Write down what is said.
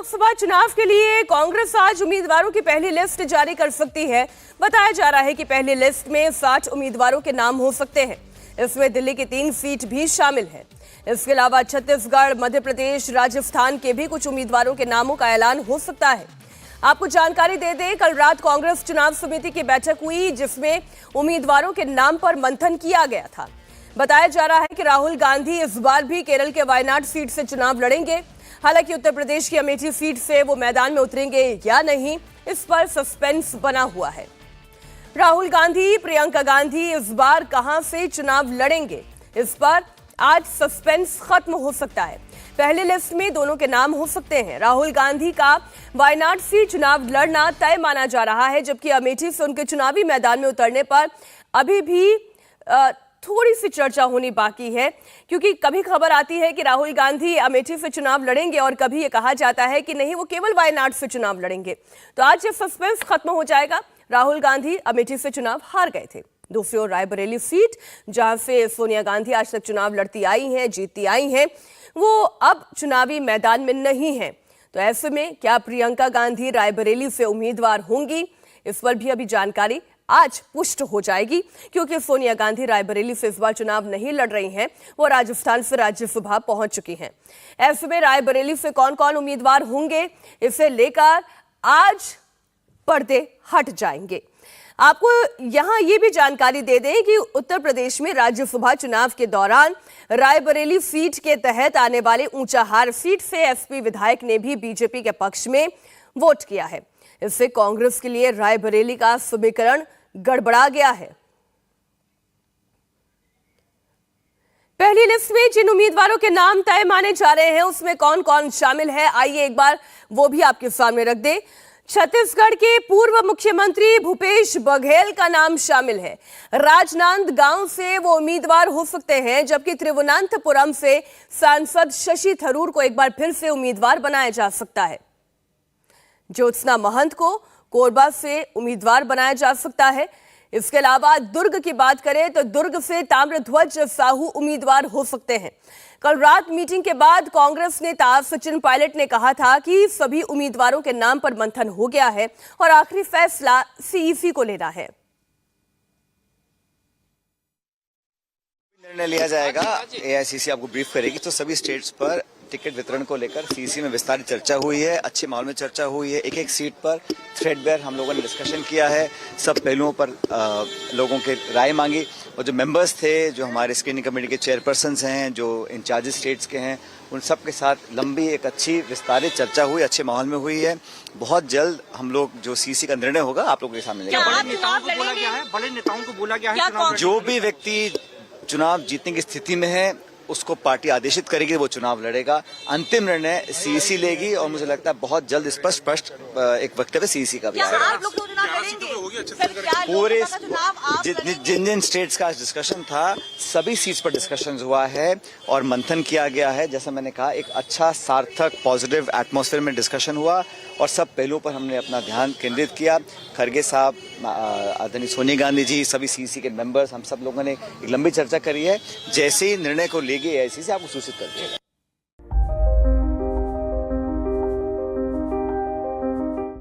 लोकसभा चुनाव के लिए कांग्रेस आज उम्मीदवारों की पहली लिस्ट जारी कर सकती है। बताया जा रहा है कि पहली लिस्ट में 60 उम्मीदवारों के नाम हो सकते हैं। इसमें दिल्ली की 3 सीट भी शामिल है। इसके अलावा छत्तीसगढ़, मध्य प्रदेश, राजस्थान के भी कुछ उम्मीदवारों के नामों का ऐलान हो सकता है। आपको जानकारी दे दें, कल रात कांग्रेस चुनाव समिति की बैठक हुई, जिसमें उम्मीदवारों के नाम पर मंथन किया गया था। बताया जा रहा है कि राहुल गांधी इस बार भी केरल के वायनाड सीट से चुनाव लड़ेंगे। हालांकि उत्तर प्रदेश की अमेठी सीट से वो मैदान में उतरेंगे या नहीं, इस पर सस्पेंस बना हुआ है। राहुल गांधी, प्रियंका गांधी इस बार कहां से चुनाव लड़ेंगे, इस पर आज सस्पेंस खत्म हो सकता है। पहली लिस्ट में दोनों के नाम हो सकते हैं। राहुल गांधी का वायनाड से चुनाव लड़ना तय माना जा रहा है, जबकि अमेठी से उनके चुनावी मैदान में उतरने पर अभी भी थोड़ी सी चर्चा होनी बाकी है, क्योंकि कभी खबर आती है कि राहुल गांधी अमेठी से चुनाव लड़ेंगे और कभी ये कहा जाता है कि नहीं, वो केवल वायनाड से चुनाव लड़ेंगे। तो आज ये सस्पेंस खत्म हो जाएगा। राहुल गांधी अमेठी से चुनाव हार गए थे। दूसरी ओर रायबरेली सीट, जहां से सोनिया गांधी आज तक चुनाव लड़ती आई हैं, जीतती आई हैं, वो अब चुनावी मैदान में नहीं है। तो ऐसे में क्या प्रियंका गांधी रायबरेली से उम्मीदवार होंगी, इस पर भी अभी जानकारी आज पुष्ट हो जाएगी, क्योंकि सोनिया गांधी रायबरेली से इस बार चुनाव नहीं लड़ रही हैं, वो राजस्थान से राज्यसभा पहुंच चुकी हैं। ऐसे में रायबरेली से कौन कौन उम्मीदवार होंगे, इसे लेकर आज पर्दे हट जाएंगे। आपको यहां ये भी जानकारी दे दें कि उत्तर प्रदेश में राज्यसभा चुनाव के दौरान रायबरेली सीट के तहत आने वाले ऊंचाहार सीट से एसपी विधायक ने भी बीजेपी के पक्ष में वोट किया है। इससे कांग्रेस के लिए रायबरेली का समीकरण गड़बड़ा गया है। पहली लिस्ट में जिन उम्मीदवारों के नाम तय माने जा रहे हैं, उसमें कौन कौन शामिल है, आइए एक बार वो भी आपके सामने रख दें। छत्तीसगढ़ के पूर्व मुख्यमंत्री भूपेश बघेल का नाम शामिल है। राजनांदगांव से वो उम्मीदवार हो सकते हैं, जबकि त्रिवुनांतपुरम से सांसद शशि थरूर को एक बार फिर से उम्मीदवार बनाया जा सकता है। ज्योत्सना महंत को कोरबा से उम्मीदवार बनाया जा सकता है। इसके अलावा दुर्ग की बात करें तो दुर्ग से ताम्रध्वज साहू उम्मीदवार हो सकते हैं। कल रात मीटिंग के बाद कांग्रेस नेता सचिन पायलट ने कहा था कि सभी उम्मीदवारों के नाम पर मंथन हो गया है और आखिरी फैसला सीईसी को लेना है। निर्णय लिया जाएगा, एआईसीसी आपको ब्रीफ करेगी। तो सभी स्टेट्स पर टिकट वितरण को लेकर सीईसी में विस्तारित चर्चा हुई है, अच्छे माहौल में चर्चा हुई है। एक एक सीट पर थ्रेडबेयर हम लोगों ने डिस्कशन किया है, सब पहलुओं पर लोगों के राय मांगी। और जो मेंबर्स थे, जो हमारे स्क्रीनिंग कमेटी के चेयरपर्सन्स हैं, जो इंचार्जेस स्टेट्स के हैं, उन सब के साथ लंबी एक अच्छी विस्तारित चर्चा हुई, अच्छे माहौल में हुई है। बहुत जल्द हम लोग जो सीईसी का निर्णय होगा आप लोगों के सामने लेंगे। बड़े नेताओं को बोला गया है जो भी व्यक्ति चुनाव जीतने की स्थिति में है, उसको पार्टी आदेशित करेगी, वो चुनाव लड़ेगा। अंतिम निर्णय सीईसी लेगी और मुझे लगता है बहुत जल्द स्पष्ट एक वक्तव्य सीईसी का भी आएगा। पूरे जिन जिन स्टेट्स का डिस्कशन था, सभी सीट्स पर डिस्कशन हुआ है और मंथन किया गया है। जैसा मैंने कहा, एक अच्छा सार्थक पॉजिटिव एटमॉस्फेयर में डिस्कशन हुआ और सब पहलुओं पर हमने अपना ध्यान केंद्रित किया। खरगे साहब, आदरणीय सोनिया गांधी जी, सभी सीईसी के मेंबर्स, हम सब लोगों ने एक लंबी चर्चा करी है। जैसे ही निर्णय को लेगी एआईसीसी आपको सूचित कर देगा।